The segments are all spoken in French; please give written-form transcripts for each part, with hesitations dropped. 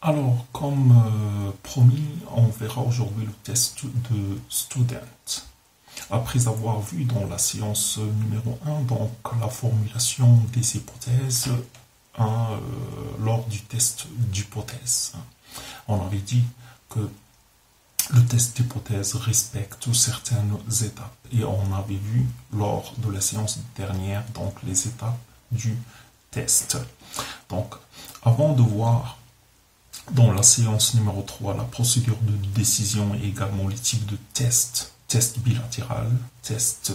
Alors, comme promis, on verra aujourd'hui le test de student. Après avoir vu dans la séance numéro 1, donc la formulation des hypothèses lors du test d'hypothèse. On avait dit que le test d'hypothèse respecte certaines étapes. Et on avait vu lors de la séance dernière, donc les étapes du test. Donc, avant de voir dans la séance numéro 3, la procédure de décision et également les types de tests, test bilatéral, test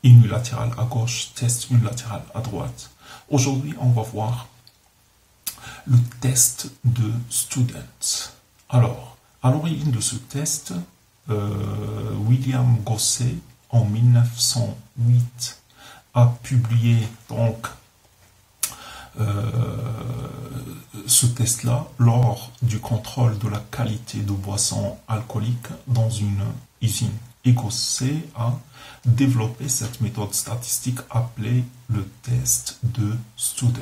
unilatéral à gauche, test unilatéral à droite. Aujourd'hui, on va voir le test de student. Alors, à l'origine de ce test, William Gosset, en 1908, a publié donc ce test-là lors du contrôle de la qualité de boissons alcooliques dans une usine. Et Gosset a développé cette méthode statistique appelée le test de student.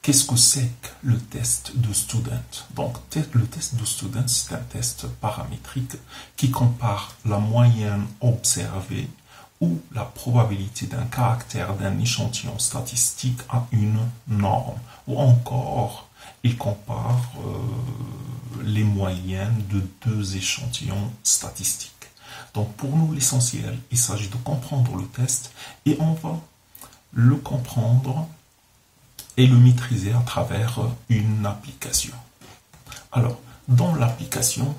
Qu'est-ce que c'est que le test de student? Donc, le test de student, c'est un test paramétrique qui compare la moyenne observée ou la probabilité d'un caractère d'un échantillon statistique à une norme. Ou encore, il compare les moyennes de deux échantillons statistiques. Donc, pour nous, l'essentiel, il s'agit de comprendre le test et on va le comprendre et le maîtriser à travers une application. Alors, dans l'application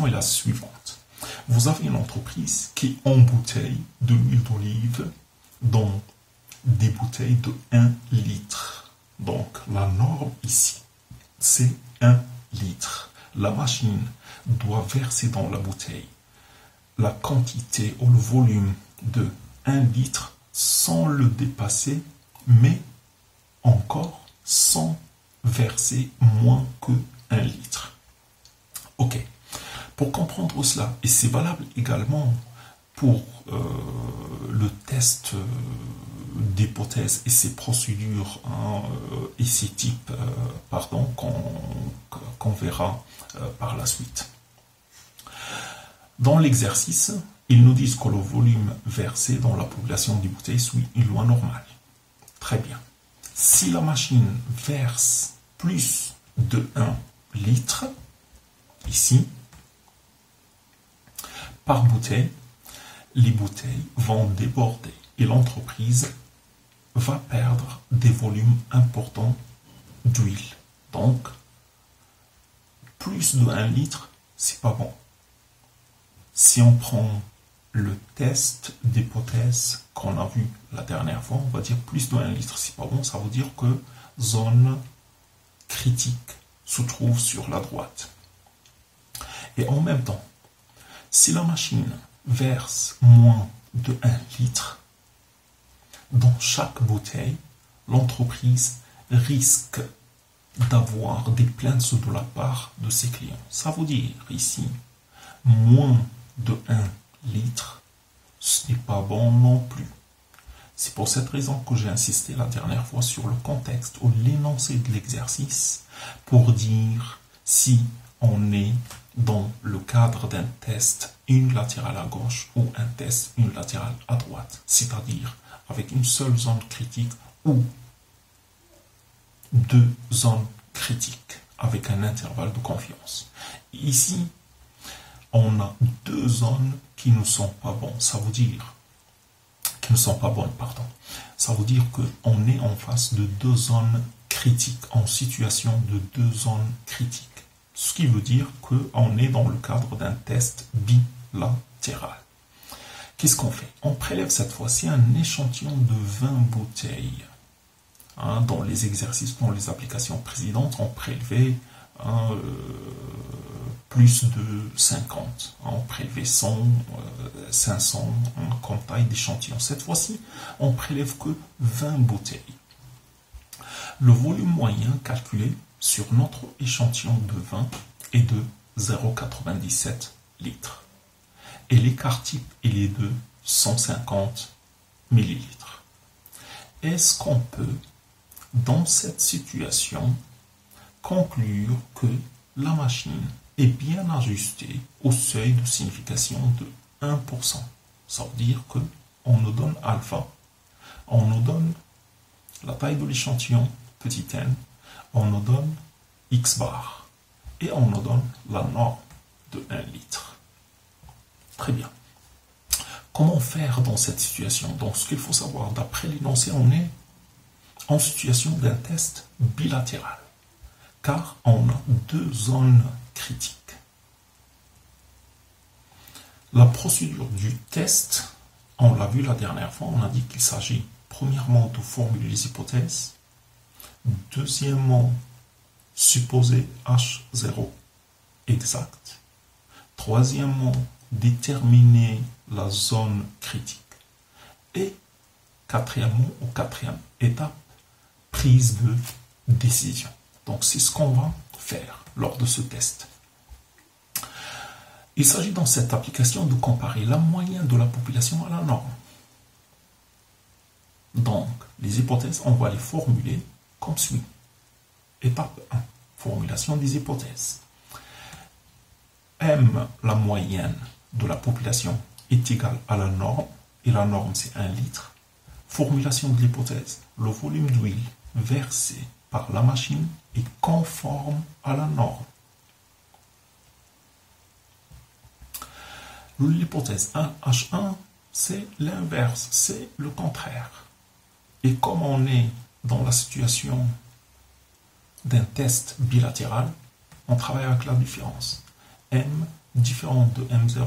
est la suivante. Vous avez une entreprise qui embouteille de l'huile d'olive dans des bouteilles de 1 litre. Donc, la norme ici, c'est 1 litre. La machine doit verser dans la bouteille la quantité ou le volume de 1 litre sans le dépasser, mais encore sans verser moins que 1 litre. Ok. Pour comprendre cela, et c'est valable également pour le test d'hypothèse et ses procédures et ses types qu'on verra par la suite. Dans l'exercice, ils nous disent que le volume versé dans la population des bouteilles suit une loi normale. Très bien. Si la machine verse plus de 1 litre, ici, par bouteille, les bouteilles vont déborder et l'entreprise va perdre des volumes importants d'huile. Donc, plus de 1 litre, c'est pas bon. Si on prend le test d'hypothèse qu'on a vu la dernière fois, on va dire plus de 1 litre, c'est pas bon, ça veut dire que zone critique se trouve sur la droite. Et en même temps, si la machine verse moins de 1 litre, dans chaque bouteille, l'entreprise risque d'avoir des plaintes de la part de ses clients. Ça veut dire ici, moins de 1 litre, ce n'est pas bon non plus. C'est pour cette raison que j'ai insisté la dernière fois sur le contexte ou l'énoncé de l'exercice pour dire si on est dans le cadre d'un test unilatéral à gauche ou un test unilatéral à droite, c'est-à-dire avec une seule zone critique ou deux zones critiques avec un intervalle de confiance. Ici, on a deux zones qui ne sont pas bonnes. Ça veut dire Ça veut dire qu'on est en face de deux zones critiques, en situation de deux zones critiques. Ce qui veut dire qu'on est dans le cadre d'un test bilatéral. Qu'est-ce qu'on fait? On prélève cette fois-ci un échantillon de 20 bouteilles. Dans les exercices, dans les applications précédentes, on prélevait plus de 50. On prélevait 100, 500 comme taille d'échantillon. Cette fois-ci, on prélève que 20 bouteilles. Le volume moyen calculé sur notre échantillon de 20 est de 0,97 litres. Et l'écart type, il est de 150 millilitres. Est-ce qu'on peut, dans cette situation, conclure que la machine est bien ajustée au seuil de signification de 1%. Ça veut dire qu'on nous donne alpha, on nous donne la taille de l'échantillon, petit n, on nous donne x bar, et on nous donne la norme de 1 litre. Très bien. Comment faire dans cette situation? Donc, ce qu'il faut savoir, d'après l'énoncé, on est en situation d'un test bilatéral, car on a deux zones critiques. La procédure du test, on l'a vu la dernière fois, on a dit qu'il s'agit premièrement de formuler les hypothèses, deuxièmement, supposer H0 exact, troisièmement, déterminer la zone critique, et quatrièmement, ou quatrième étape, prise de décision. Donc c'est ce qu'on va faire lors de ce test. Il s'agit dans cette application de comparer la moyenne de la population à la norme. Donc, les hypothèses, on va les formuler comme suit. Étape 1, formulation des hypothèses. M, la moyenne de la population, est égale à la norme, et la norme c'est 1 litre. Formulation de l'hypothèse. Le volume d'huile versé par la machine est conforme à la norme. L'hypothèse 1H1, c'est l'inverse, c'est le contraire. Et comme on est dans la situation d'un test bilatéral, on travaille avec la différence. M différent de M0.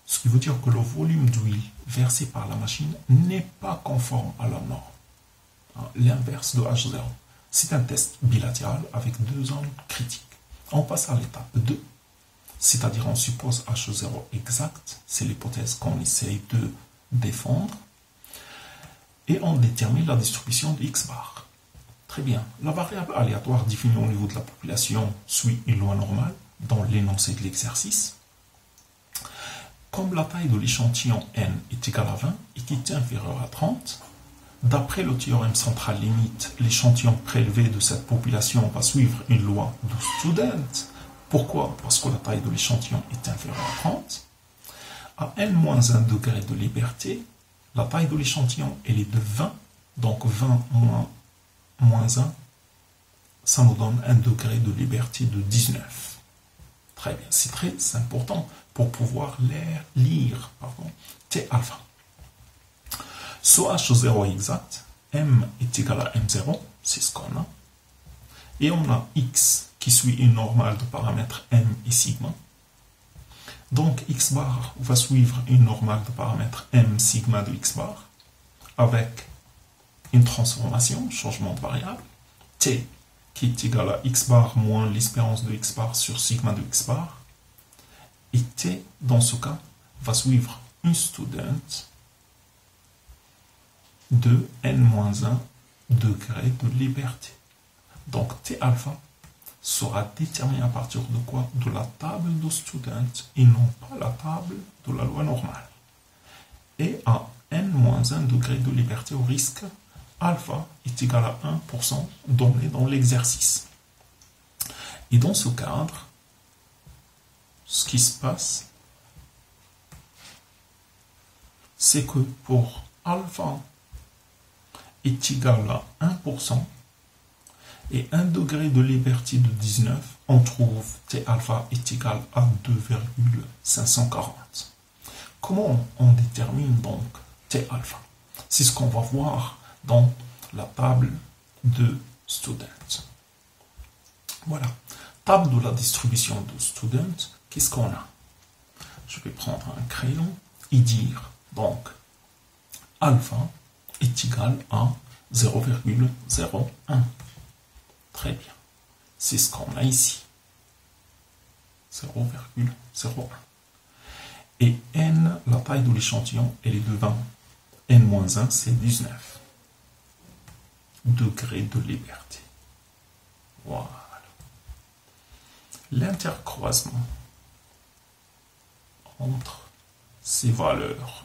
Ce qui veut dire que le volume d'huile versé par la machine n'est pas conforme à la norme. L'inverse de H0. C'est un test bilatéral avec deux zones critiques. On passe à l'étape 2. C'est-à-dire on suppose H0 exact, c'est l'hypothèse qu'on essaye de défendre, et on détermine la distribution de x bar. Très bien, la variable aléatoire définie au niveau de la population suit une loi normale dans l'énoncé de l'exercice. Comme la taille de l'échantillon n est égale à 20 et qui est inférieure à 30, d'après le théorème central limite, l'échantillon prélevé de cette population va suivre une loi de Student. Pourquoi? Parce que la taille de l'échantillon est inférieure à 30. À n-1 degré de liberté, la taille de l'échantillon elle est de 20. Donc 20 moins 1, ça nous donne un degré de liberté de 19. Très bien, c'est très important pour pouvoir lire T alpha. Soit H0 exact, M est égal à M0, c'est ce qu'on a. Et on a X qui suit une normale de paramètres M et sigma. Donc X bar va suivre une normale de paramètres M sigma de X bar avec une transformation, changement de variable, T qui est égal à X bar moins l'espérance de X bar sur sigma de X bar. Et T, dans ce cas, va suivre une student de n-1 degré de liberté. Donc T alpha sera déterminé à partir de quoi? De la table de student et non pas la table de la loi normale. Et à n-1 degré de liberté au risque, alpha est égal à 1% donné dans l'exercice. Et dans ce cadre, ce qui se passe, c'est que pour alpha est égal à 1%, et 1 degré de liberté de 19, on trouve T alpha est égal à 2,540. Comment on détermine donc T alpha? C'est ce qu'on va voir dans la table de student. Voilà. Table de la distribution de student, qu'est-ce qu'on a? Je vais prendre un crayon et dire donc alpha est égal à 0,01. Très bien. C'est ce qu'on a ici. 0,01. Et n, la taille de l'échantillon, elle est de 20. n-1, c'est 19. Degré de liberté. Voilà. L'intercroisement entre ces valeurs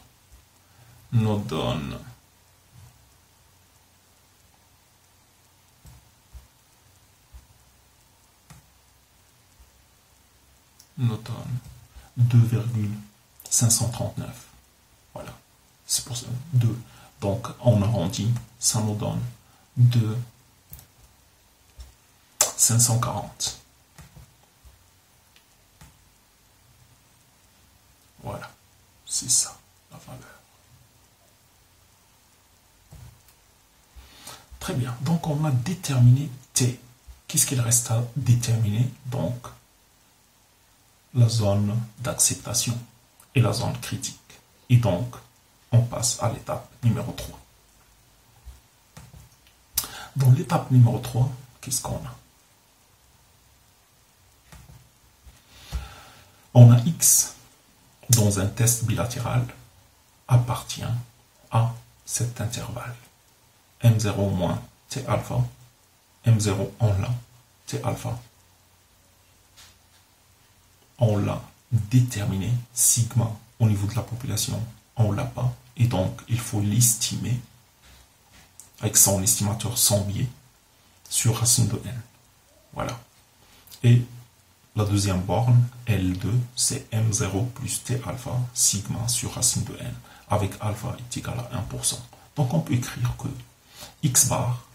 nous donne nous donne 2,539. Voilà. C'est pour ça. 2. Donc, on arrondit, ça nous donne 2,540. Voilà. C'est ça, la valeur. Très bien. Donc, on a déterminé T. Qu'est-ce qu'il reste à déterminer? Donc, la zone d'acceptation et la zone critique. Et donc, on passe à l'étape numéro 3. Dans l'étape numéro 3, qu'est-ce qu'on a? On a X dans un test bilatéral appartient à cet intervalle. M0 moins T alpha, M0 on l'a, T alpha. On l'a déterminé, sigma au niveau de la population, on l'a pas, et donc il faut l'estimer avec son estimateur sans biais sur racine de n. Voilà. Et la deuxième borne, L2, c'est M0 plus T alpha, sigma sur racine de n, avec alpha est égal à 1%. Donc on peut écrire que X bar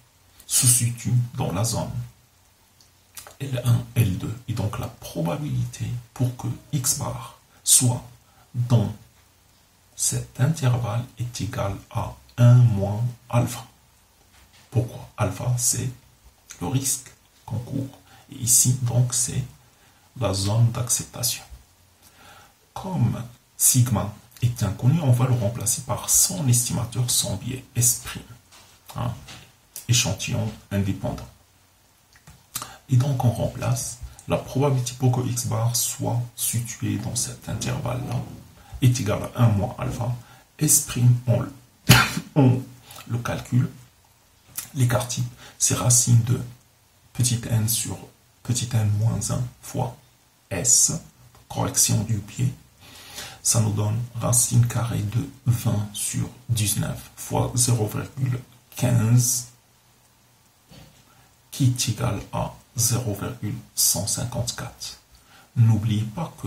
se situe dans la zone L1, L2. Et donc la probabilité pour que X bar soit dans cet intervalle est égale à 1 moins alpha. Pourquoi? Alpha, c'est le risque qu'on court. Et ici, donc, c'est la zone d'acceptation. Comme sigma est inconnu, on va le remplacer par son estimateur sans biais, S'. Hein, échantillon indépendant. Et donc, on remplace la probabilité pour que X bar soit situé dans cet intervalle-là est égale à 1 moins alpha. S', on le calcule. L'écart type, c'est racine de petit n sur petit n moins 1 fois S, correction du biais. Ça nous donne racine carrée de 20 sur 19 fois 0,15 qui est égal à 0,154. N'oubliez pas que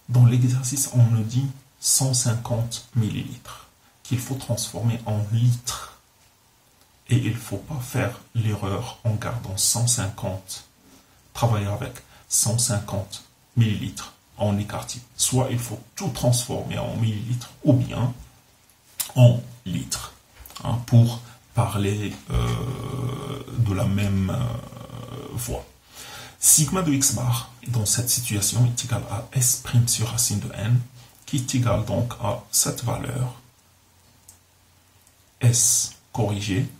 dans l'exercice, on nous dit 150 millilitres qu'il faut transformer en litres. Et il ne faut pas faire l'erreur en gardant 150, travailler avec 150 millilitres en écart type. Soit il faut tout transformer en millilitres ou bien en litres, hein, pour parler de la même voie. Sigma de X bar dans cette situation est égal à S' sur racine de n, qui est égal donc à cette valeur S corrigée,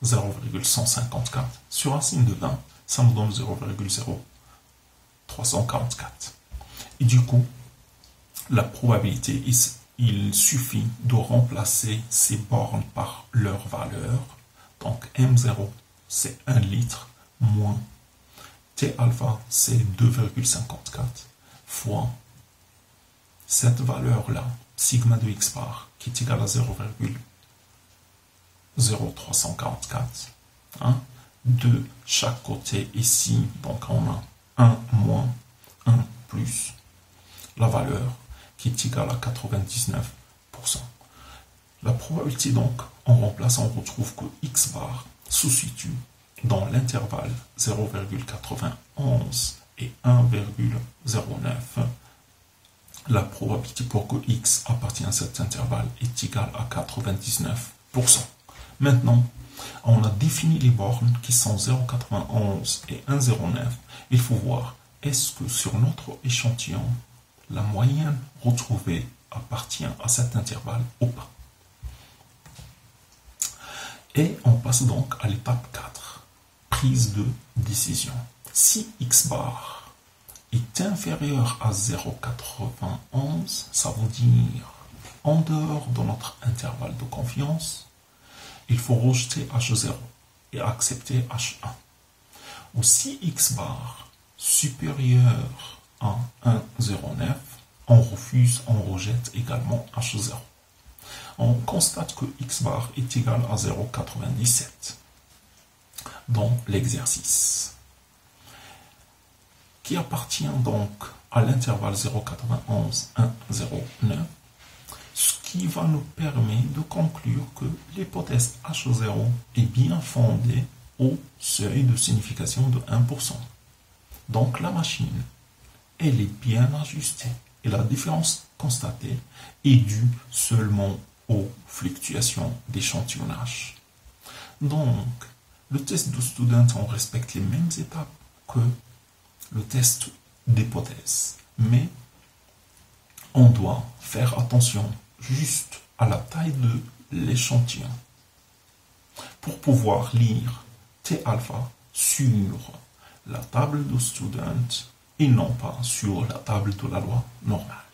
0,154 sur racine de 20, ça nous donne 0,0344. Et du coup, la probabilité, il suffit de remplacer ces bornes par leur valeur. Donc M0, c'est 1 litre, moins T alpha, c'est 2,54, fois cette valeur-là, sigma de X bar, qui est égal à 0,0344, hein, de chaque côté ici, donc on a 1 moins 1 plus la valeur qui est égale à 99%. La probabilité donc, on remplace, on retrouve que X bar se situe dans l'intervalle 0,91 et 1,09. La probabilité pour que X appartienne à cet intervalle est égale à 99%. Maintenant, on a défini les bornes qui sont 0,91 et 1,09. Il faut voir, est-ce que sur notre échantillon, la moyenne retrouvée appartient à cet intervalle ou pas? Et on passe donc à l'étape 4, prise de décision. Si X bar est inférieur à 0,91, ça veut dire en dehors de notre intervalle de confiance, il faut rejeter H0 et accepter H1. Ou si X bar supérieur à 1,09, on refuse, on rejette également H0. On constate que X bar est égal à 0,97 dans l'exercice, qui appartient donc à l'intervalle 0,91-1,09, ce qui va nous permettre de conclure que l'hypothèse H0 est bien fondée au seuil de signification de 1%. Donc la machine, elle est bien ajustée et la différence constatée est due seulement aux fluctuations d'échantillonnage. Donc, le test de student, on respecte les mêmes étapes que le test d'hypothèse, mais on doit faire attention juste à la taille de l'échantillon pour pouvoir lire T alpha sur la table de student et non pas sur la table de la loi normale.